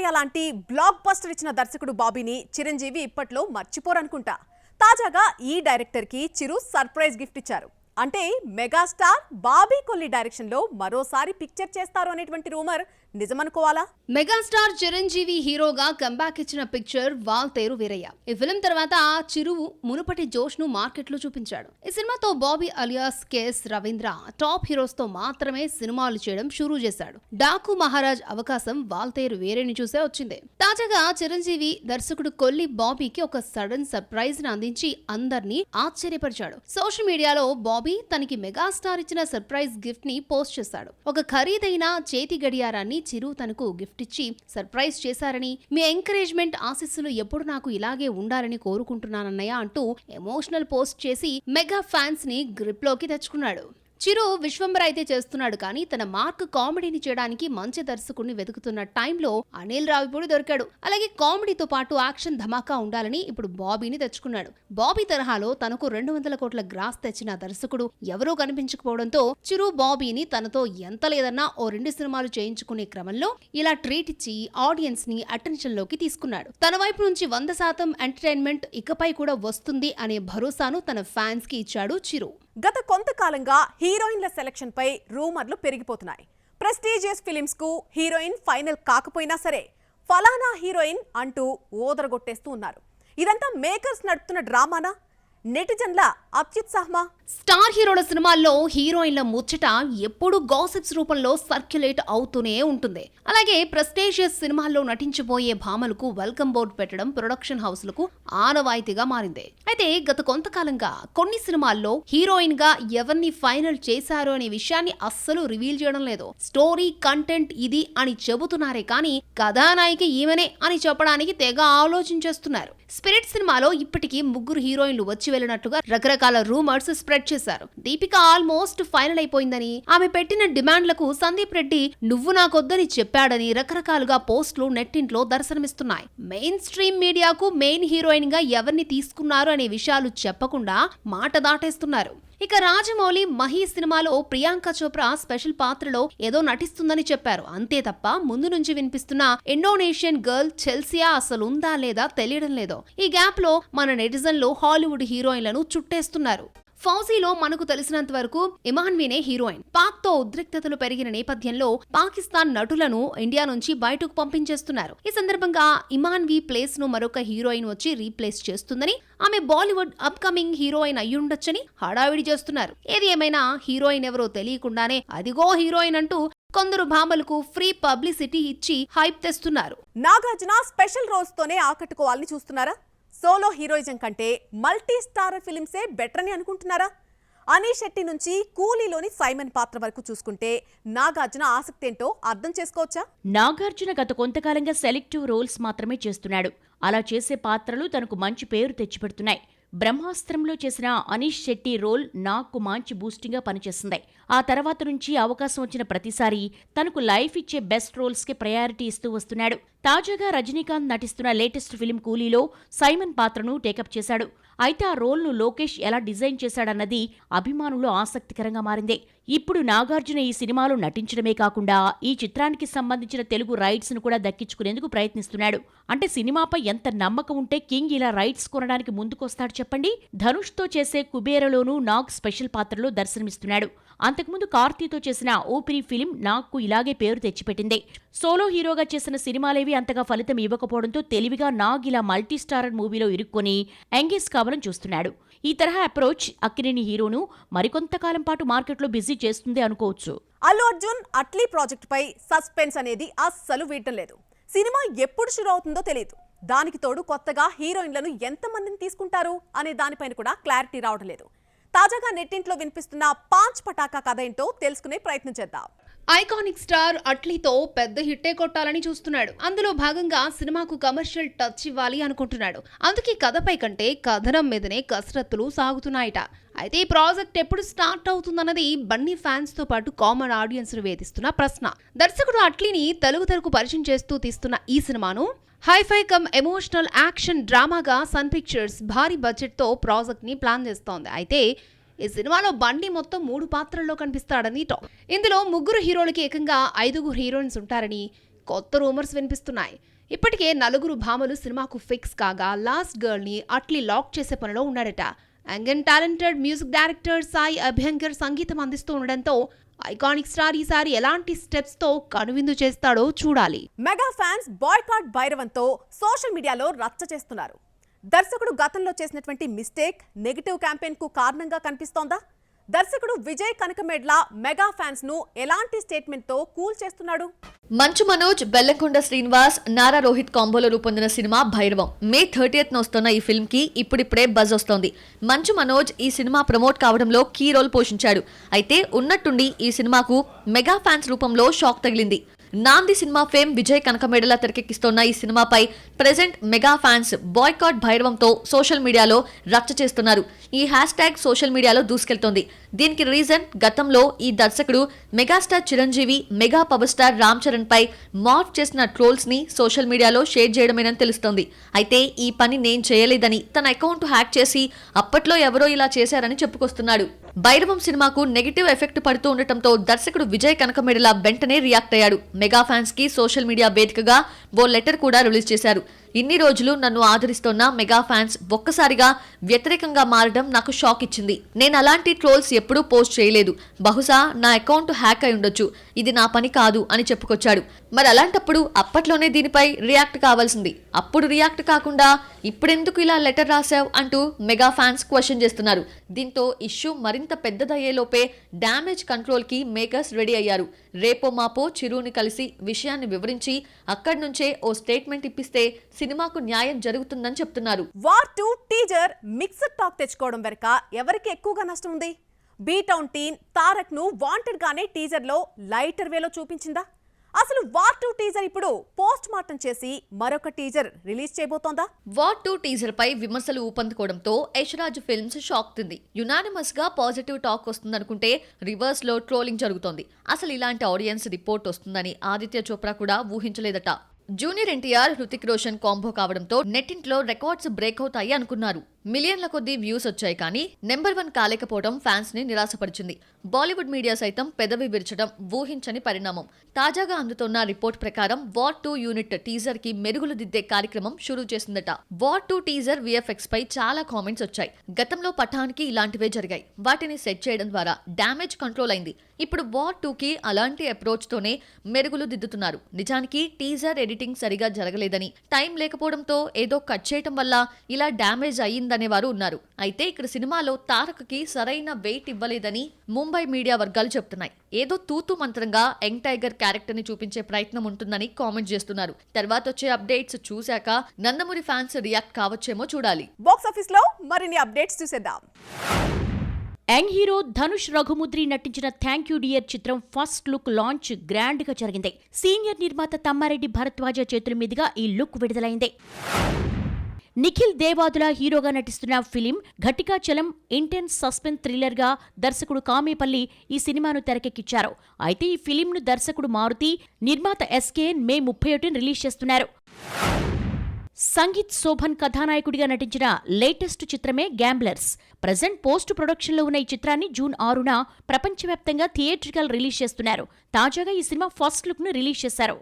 India లాంటి block buster ఇచ్చిన దర్శకుడు బాబీని చిరంజీవి ఇప్పట్లో మర్చిపోరనుకుంటా. తాజాగా ఈ డైరెక్టర్ కి చిరు సర్ప్రైజ్ గిఫ్ట్ ఇచ్చారు. అంటే మెగాస్టార్ బాబీ కొల్లి డైరెక్షన్ లో మరోసారి పిక్చర్ చేస్తారు అనేటువంటి రూమర్ నిజమనుకోవాలా? మెగాస్టార్ చిరంజీవి హీరోగా కంబ్యాక్ ఇచ్చిన పిక్చర్ వాల్తేరు వీరయ్య. ఈ ఫిల్మ్ తర్వాత చిరు మునుపటి జోష్ ను మార్కెట్ లో చూపించాడు. ఈ సినిమాతో Bobby alias KS Ravindra top heroes తో మాత్రమే సినిమాలు చేయడం షురూ చేశాడు. డాకు మహారాజ్ అవకాశం వాల్తేరు వీరయ్యని చూసే వచ్చింది. తాజాగా చిరంజీవి దర్శకుడు కొల్లి బాబీకి ఒక సడన్ సర్ప్రైజ్ ని అందించి అందర్నీ ఆశ్చర్యపరిచాడు. సోషల్ మీడియాలో బాబీ తనకి మెగాస్టార్ ఇచ్చిన సర్ప్రైజ్ గిఫ్ట్ ని పోస్ట్ చేశాడు. ఒక ఖరీదైన చేతి గడియారాన్ని చిరు తనకు గిఫ్ట్ ఇచ్చి సర్ప్రైజ్ చేశారని, మీ ఎంకరేజ్మెంట్ ఆశీస్సులు ఎప్పుడు నాకు ఇలాగే ఉండాలని కోరుకుంటున్నానన్నయ్య అంటూ ఎమోషనల్ పోస్ట్ చేసి మెగా ఫ్యాన్స్ ని గ్రిప్ లోకి తెచ్చుకున్నాడు. చిరు విశ్వంబర అయితే చేస్తున్నాడు, కానీ తన మార్క్ కామెడీని చేయడానికి మంచి దర్శకుడిని వెతుకుతున్న టైంలో అనిల్ రావిపూడి దొరికాడు. అలాగే కామెడీతో పాటు యాక్షన్ ధమాకా ఉండాలని ఇప్పుడు బాబీని తెచ్చుకున్నాడు. బాబీ తరహాలో తనకు 200 కోట్ల గ్రాస్ తెచ్చిన దర్శకుడు ఎవరూ కనిపించకపోవడంతో చిరు బాబీని తనతో ఎంత లేదన్నా ఓ 2 సినిమాలు చేయించుకునే క్రమంలో ఇలా ట్రీట్ ఇచ్చి ఆడియన్స్ ని అటెన్షన్ లోకి తీసుకున్నాడు. తన వైపు నుంచి 100% ఎంటర్టైన్మెంట్ ఇకపై కూడా వస్తుంది అనే భరోసాను తన ఫ్యాన్స్ కి ఇచ్చాడు చిరు. గత కొంతకాలంగా హీరోయిన్ల సెలక్షన్ పై రూమర్లు పెరిగిపోతున్నాయి. ప్రెస్టీజియస్ ఫిలిమ్స్ కు హీరోయిన్ ఫైనల్ కాకపోయినా సరే ఫలానా హీరోయిన్ అంటూ ఓదరగొట్టేస్తూ ఉన్నారు. ఇదంతా మేకర్స్ నడుపుతున్న డ్రామానా, నెటిజన్ల అత్యుత్సాహమా? స్టార్ హీరోల సినిమాల్లో హీరోయిన్ల ముచ్చట ఎప్పుడు గాసిప్స్ రూపంలో సర్క్యులేట్ అవుతూనే ఉంటుంది. అలాగే ప్రెస్టీజియస్ సినిమాల్లో నటించబోయే భామలకు వెల్కమ్ బోర్డు పెట్టడం ప్రొడక్షన్ హౌస్లకు ఆనవాయితీగా మారింది. అయితే గత కొంతకాలంగా కొన్ని సినిమాల్లో హీరోయిన్ గా ఎవరిని ఫైనల్ చేశారో అనే విషయాన్ని అస్సలు రివీల్ చేయడం లేదు. స్టోరీ కంటెంట్ ఇది అని చెబుతున్నారే కానీ కథానాయిక ఈమెనే అని చెప్పడానికి తెగ ఆలోచించేస్తున్నారు. స్పిరిట్ సినిమాలో ఇప్పటికీ 3 హీరోయిన్లు వచ్చి వెళ్ళినట్లుగా రకరకాల రూమర్స్ స్ప్రెడ్ చేశారు. దీపిక ఆల్మోస్ట్ ఫైనల్ అయిపోయిందని, ఆమె పెట్టిన డిమాండ్లకు సందీప్ రెడ్డి నువ్వు నాకొద్దని చెప్పాడని రకరకాలుగా పోస్టులు నెట్టింట్లో దర్శనమిస్తున్నాయి. మెయిన్ స్ట్రీమ్ మీడియాకు మెయిన్ హీరోయిన్ గా ఎవరిని తీసుకున్నారు అనే విషయాలు చెప్పకుండా మాట దాటేస్తున్నారు. ఇక రాజమౌళి మహి సినిమాలో ప్రియాంక చోప్రా స్పెషల్ పాత్రలో ఏదో నటిస్తుందని చెప్పారు. అంతే తప్ప ముందు నుంచి వినిపిస్తున్న ఇండోనేషియన్ గర్ల్ చెల్సియా అసలుందా లేదా తెలియడం లేదు. ఈ గ్యాప్ లో మన నెటిజన్లు హాలీవుడ్ హీరోయిన్లను చుట్టేస్తున్నారు. ఫౌజీలో మనకు తెలిసినంత వరకు ఇమాన్వీనే హీరోయిన్. పాక్ తో ఉద్రిక్తతలు పెరిగిన నేపథ్యంలో పాకిస్తాన్ నటులను ఇండియా నుంచి బయటకు పంపించేస్తున్నారు. ఈ సందర్భంగా ఇమాన్వీ ప్లేస్ ను మరొక హీరోయిన్ వచ్చి రీప్లేస్ చేస్తుందని, ఆమె బాలీవుడ్ అప్కమింగ్ హీరోయిన్ అయ్యుండొచ్చని హడావిడి చేస్తున్నారు. ఏది ఏమైనా హీరోయిన్ ఎవరో తెలియకుండానే అదిగో హీరోయిన్ అంటూ కొందరు భామలకు ఫ్రీ పబ్లిసిటీ ఇచ్చి హైప్ తెస్తున్నారు. నాగార్జున స్పెషల్ రోల్స్ తోనే ఆకట్టుకోవాలని చూస్తున్నారా? సోలో హీరోయిజం కంటే మల్టీ స్టారర్ ఫిలిమ్సే బెటర్ అని అనుకుంటున్నారా? అనీష్ శెట్టి నుంచి కూలీలోని సైమన్ పాత్ర వరకు చూసుకుంటే నాగార్జున ఆసక్తి ఏంటో అర్థం చేసుకోవచ్చా? నాగార్జున గత కొంతకాలంగా సెలెక్టివ్ రోల్స్ మాత్రమే చేస్తున్నాడు. అలా చేసే పాత్రలు తనకు మంచి పేరు తెచ్చిపెడుతున్నాయి. బ్రహ్మాస్త్రంలో చేసిన అనీష్ శెట్టి రోల్ నాకు మంచి బూస్టింగ్ గా పనిచేస్తుంది. ఆ తర్వాత నుంచి అవకాశం వచ్చిన ప్రతిసారి తనకు లైఫ్ ఇచ్చే బెస్ట్ రోల్స్ కి ప్రయారిటీ ఇస్తూ వస్తున్నాడు. తాజాగా రజనీకాంత్ నటిస్తున్న లేటెస్ట్ ఫిలిం కూలీలో సైమన్ పాత్రను టేకప్ చేశాడు. అయితే ఆ రోల్ ను లోకేష్ ఎలా డిజైన్ చేశాడన్నది అభిమానులు ఆసక్తికరంగా మారింది. ఇప్పుడు నాగార్జున ఈ సినిమాలో నటించడమే కాకుండా ఈ చిత్రానికి సంబంధించిన తెలుగు రైట్స్ ను కూడా దక్కించుకునేందుకు ప్రయత్నిస్తున్నాడు. అంటే సినిమాపై ఎంత నమ్మకం ఉంటే కింగ్ ఇలా రైట్స్ కొనడానికి ముందుకొస్తాడు చెప్పండి. ధనుష్ తో చేసే కుబేరలోనూ నాగ్ స్పెషల్ పాత్రలో దర్శనమిస్తున్నాడు. అంతకుముందు కార్తీతో చేసిన ఊపిరి ఫిలిం నాగ్కు ఇలాగే పేరు తెచ్చిపెట్టింది. సోలో హీరోగా చేసిన సినిమాలేవి అంతగా ఫలితం ఇవ్వకపోవడంతో తెలివిగా నాగ్ ఇలా మల్టీస్టారర్ మూవీలో ఇరుక్కొని ఎంగేజ్ కావాలని చూస్తున్నాడు. ఈ తరహా అప్రోచ్ అక్కినేని హీరోను మరికొంతకాలం పాటు మార్కెట్లో బిజీ చేస్తుంది అనుకోవచ్చు. అల్లు అర్జున్ అట్లీ ప్రాజెక్ట్ పై సస్పెన్స్ అనేది అస్సలు వీడటం లేదు. సినిమా ఎప్పుడు షురు అవుతుందో తెలియదు. దానికి తోడు కొత్తగా హీరోయిన్లను ఎంతమందిని తీసుకుంటారు అనే దానిపైన కూడా క్లారిటీ రావడం లేదు. తాజాగా నెట్టింట్లో వినిపిస్తున్న పాంచ్ పటాకా కథ ఏంటో తెలుసుకునే ప్రయత్నం చేద్దాం. ఐకానిక్ స్టార్ అట్లీతో పెద్ద హిట్టే కొట్టాలని చూస్తున్నాడు. అందులో భాగంగా సినిమాకు కమర్షియల్ టచ్ ఇవ్వాలి అనుకుంటున్నాడు. అందుకే కథపై కంటే కథనం మీదనే కసరత్తులు సాగుతున్నాయట. అయితే ఈ ప్రాజెక్ట్ ఎప్పుడు స్టార్ట్ అవుతుందన్నది బన్నీ ఫ్యాన్స్ తో పాటు కామన్ ఆడియన్స్ ను వేధిస్తున్న ప్రశ్న. దర్శకుడు అట్లీని తెలుగు తెరకు పరిచయం చేస్తూ తీస్తున్న ఈ సినిమాను హైఫై కమ్ ఎమోషనల్ యాక్షన్ డ్రామాగా సన్ పిక్చర్స్ భారీ బడ్జెట్ తో ప్రాజెక్ట్ ని ప్లాన్ చేస్తోంది. అయితే ఈ సినిమాలో బండి మొత్తం 3 పాత్రల్లో కనిపిస్తాడని టాక్. ఇందులో 3 హీరోలకి ఏకంగా 5 హీరోయిన్స్ ఉంటారని, కొత్త రూమర్స్ వినిపిస్తున్నాయి. ఇప్పటికే 4 భామలు సినిమాకు ఫిక్స్ కాగా లాస్ట్ గర్ల్ ని అట్లీ లాక్ చేసే పనిలో ఉన్నాడట. Young talented music director Sai Abhyankar సంగీతం అందిస్తూ ఉండడంతో ఐకానిక్ స్టార్ ఈసారి ఎలాంటి స్టెప్స్ తో కనువిందు చేస్తాడో చూడాలి. మెగా ఫ్యాన్స్ బాయ్కాట్ భైరవంతో సోషల్ మీడియాలో రచ్చ చేస్తున్నారు. దర్శకుడు గతంలో చేసినటువంటి మిస్టేక్ నెగటివ్ క్యాంపెయిన్ కు కారణంగా కనిపిస్తోందా? దర్శకుడు విజయ్ కనకమేడ్ల మెగా ఫ్యాన్స్ ను ఎలాంటి స్టేట్మెంట్ తో కూల్ చేస్తున్నాడు? మంచు మనోజ్, బెల్లంకొండ శ్రీనివాస్, నారా రోహిత్ కాంబోలో రూపొందిన సినిమా భైరవం. మే 30th వస్తున్న ఈ ఫిల్మ్ కి ఇప్పుడిప్పుడే బజ్ వస్తోంది. మంచు మనోజ్ ఈ సినిమా ప్రమోట్ కావడంలో కీ రోల్ పోషించాడు. అయితే ఉన్నట్టుండి ఈ సినిమాకు మెగా ఫ్యాన్స్ రూపంలో షాక్ తగిలింది. నాంది సినిమా ఫేమ్ విజయ్ కనకమేడల తెరకెక్కిస్తున్న ఈ సినిమాపై ప్రెజెంట్ మెగా ఫ్యాన్స్ బాయ్కాట్ భైరవంతో సోషల్ మీడియాలో రచ్చ చేస్తున్నారు. ఈ హ్యాష్ట్యాగ్ సోషల్ మీడియాలో దూసుకెళ్తోంది. దీనికి రీజన్ గతంలో ఈ దర్శకుడు megastar Chiranjeevi, mega power star Ram Charan పై మార్ఫ్ చేసిన ట్రోల్స్ ని సోషల్ మీడియాలో షేర్ చేయడమేనని తెలుస్తోంది. అయితే ఈ పని నేను చేయలేదని తన అకౌంట్ హ్యాక్ చేసి అప్పట్లో ఎవరో ఇలా చేశారని చెప్పుకొస్తున్నాడు. భైరవం సినిమాకు నెగిటివ్ ఎఫెక్ట్ పడుతూ ఉండటంతో దర్శకుడు విజయ్ కనకమేడల వెంటనే రియాక్ట్ అయ్యాడు. మెగా ఫ్యాన్స్ కి సోషల్ మీడియా వేదికగా ఓ లెటర్ కూడా రిలీజ్ చేశారు. ఇన్ని రోజులు నన్ను ఆదరిస్తున్న మెగా ఫ్యాన్స్ ఒక్కసారిగా వ్యతిరేకంగా మారడం నాకు షాక్ ఇచ్చింది. నేను అలాంటి ట్రోల్స్ ఎప్పుడూ పోస్ట్ చేయలేదు. బహుశా నా అకౌంట్ హ్యాక్ అయి ఉండొచ్చు. ఇది నా పని కాదు అని చెప్పుకొచ్చాడు. మరి అలాంటప్పుడు అప్పట్లోనే దీనిపై రియాక్ట్ కావాల్సింది. అప్పుడు రియాక్ట్ కాకుండా ఇప్పుడెందుకు ఇలా లెటర్ రాశావు అంటూ మెగా ఫ్యాన్స్ క్వశ్చన్ చేస్తున్నారు. దీంతో ఇష్యూ మరింత పెద్దదయ్యేలోపే డ్యామేజ్ కంట్రోల్ కి మేకర్స్ రెడీ అయ్యారు. రేపో మాపో చిరుని కలిసి విషయాన్ని వివరించి అక్కడి నుంచే ఓ స్టేట్మెంట్ ఇప్పిస్తే సినిమాకు న్యాయం జరుగుతుందని చెప్తున్నారు. వార్ 2 టీజర్ మిక్స్డ్ టాక్ తెచ్చుకోవడం వెనుక ఎవరికి ఎక్కువగా నష్టం ఉంది? బీటౌన్ టీన్ తారక్ ను వాంటెడ్ గానే టీజర్ లో లైటర్ వేలో చూపించిందా? అసలు వార్ 2 టీజర్ ఇప్పుడు పోస్ట్ మార్టం చేసి మరొక టీజర్ రిలీజ్ చేయబోతోందా? వార్ 2 టీజర్ పై విమర్శలు ఊపందుకోవడంతో యశ్రాజ్ ఫిల్మ్స్ షాక్ తింది. యునానిమస్ గా పాజిటివ్ టాక్ వస్తుందనుకుంటే రివర్స్ లో ట్రోలింగ్ జరుగుతోంది. అసలు ఇలాంటి ఆడియన్స్ రిపోర్ట్ వస్తుందని ఆదిత్య చోప్రా కూడా ఊహించలేదట. జూనియర్ ఎన్టీఆర్, హృతిక్ రోషన్ కాంబో కావడంతో నెట్టింట్లో రికార్డ్స్ బ్రేక్ అవుతాయి అనుకున్నారు. మిలియన్ల కొద్దీ వ్యూస్ వచ్చాయి కానీ నెంబర్ 1 కాలేకపోవడం ఫ్యాన్స్ ని నిరాశపరిచింది. బాలీవుడ్ మీడియా సైతం పెదవి విరచడం ఊహించని పరిణామం. తాజాగా అందుతున్న రిపోర్ట్ ప్రకారం వార్ 2 యూనిట్ టీజర్ కి మెరుగులు దిద్దే కార్యక్రమం షురూ చేసిందట. వార్ 2 టీజర్ విఎఫ్ఎక్స్ పై చాలా కామెంట్స్ వచ్చాయి. గతంలో పఠాన్ కి ఇలాంటివే జరిగాయి. వాటిని సెట్ చేయడం ద్వారా డ్యామేజ్ కంట్రోల్ అయింది. ఇప్పుడు వార్ 2 కి అలాంటి అప్రోచ్ తోనే మెరుగులు దిద్దుతున్నారు. నిజానికి టీజర్ ఎడిటింగ్ సరిగా జరగలేదని, టైం లేకపోవడంతో ఏదో కట్ చేయటం వల్ల ఇలా డ్యామేజ్ అయ్యిందనేవారు ఉన్నారు. అయితే ఇక్కడ సినిమాలో తారక్ కి సరైన వెయిట్ ఇవ్వలేదని ముంబై మీడియా వర్గాలు చెప్తున్నాయి. ఏదో తూతు మంత్రంగా యంగ్ టైగర్ క్యారెక్టర్ ని చూపించే ప్రయత్నం ఉంటుందని కామెంట్ చేస్తున్నారు. తర్వాత వచ్చే అప్డేట్స్ చూశాక నందమూరి ఫ్యాన్స్ రియాక్ట్ కావచ్చేమో చూడాలి. బాక్స్ ఆఫీస్ లో మరిన్ని అప్డేట్స్ చూసేద్దాం. యంగ్ హీరో ధనుష్ రఘుముద్రి నటించిన థ్యాంక్ యూ డియర్ చిత్రం ఫస్ట్ లుక్ లాంచ్ గ్రాండ్ గా జరిగింది. సీనియర్ నిర్మాత తమ్మారెడ్డి భరద్వాజ చేతుల మీదుగా ఈ లుక్ విడుదలైంది. నిఖిల్ దేవాదుల హీరోగా నటిస్తున్న film Ghatikachalam intense suspense thriller గా దర్శకుడు కామేపల్లి ఈ సినిమాను తెరకెక్కించారు. అయితే ఈ ఫిలింను దర్శకుడు మారుతి, నిర్మాత ఎస్కేఎన్ మే 31 రిలీజ్ చేస్తున్నారు. సంగీత్ శోభన్ కథానాయకుడిగా నటించిన లేటెస్ట్ చిత్రమే గ్యాంబ్లర్స్. ప్రజెంట్ పోస్ట్ ప్రొడక్షన్లో ఉన్న ఈ చిత్రాన్ని జూన్ 6న ప్రపంచవ్యాప్తంగా థియేట్రికల్ రిలీజ్ చేస్తున్నారు. తాజాగా ఈ సినిమా ఫస్ట్ లుక్ ను రిలీజ్ చేశారు.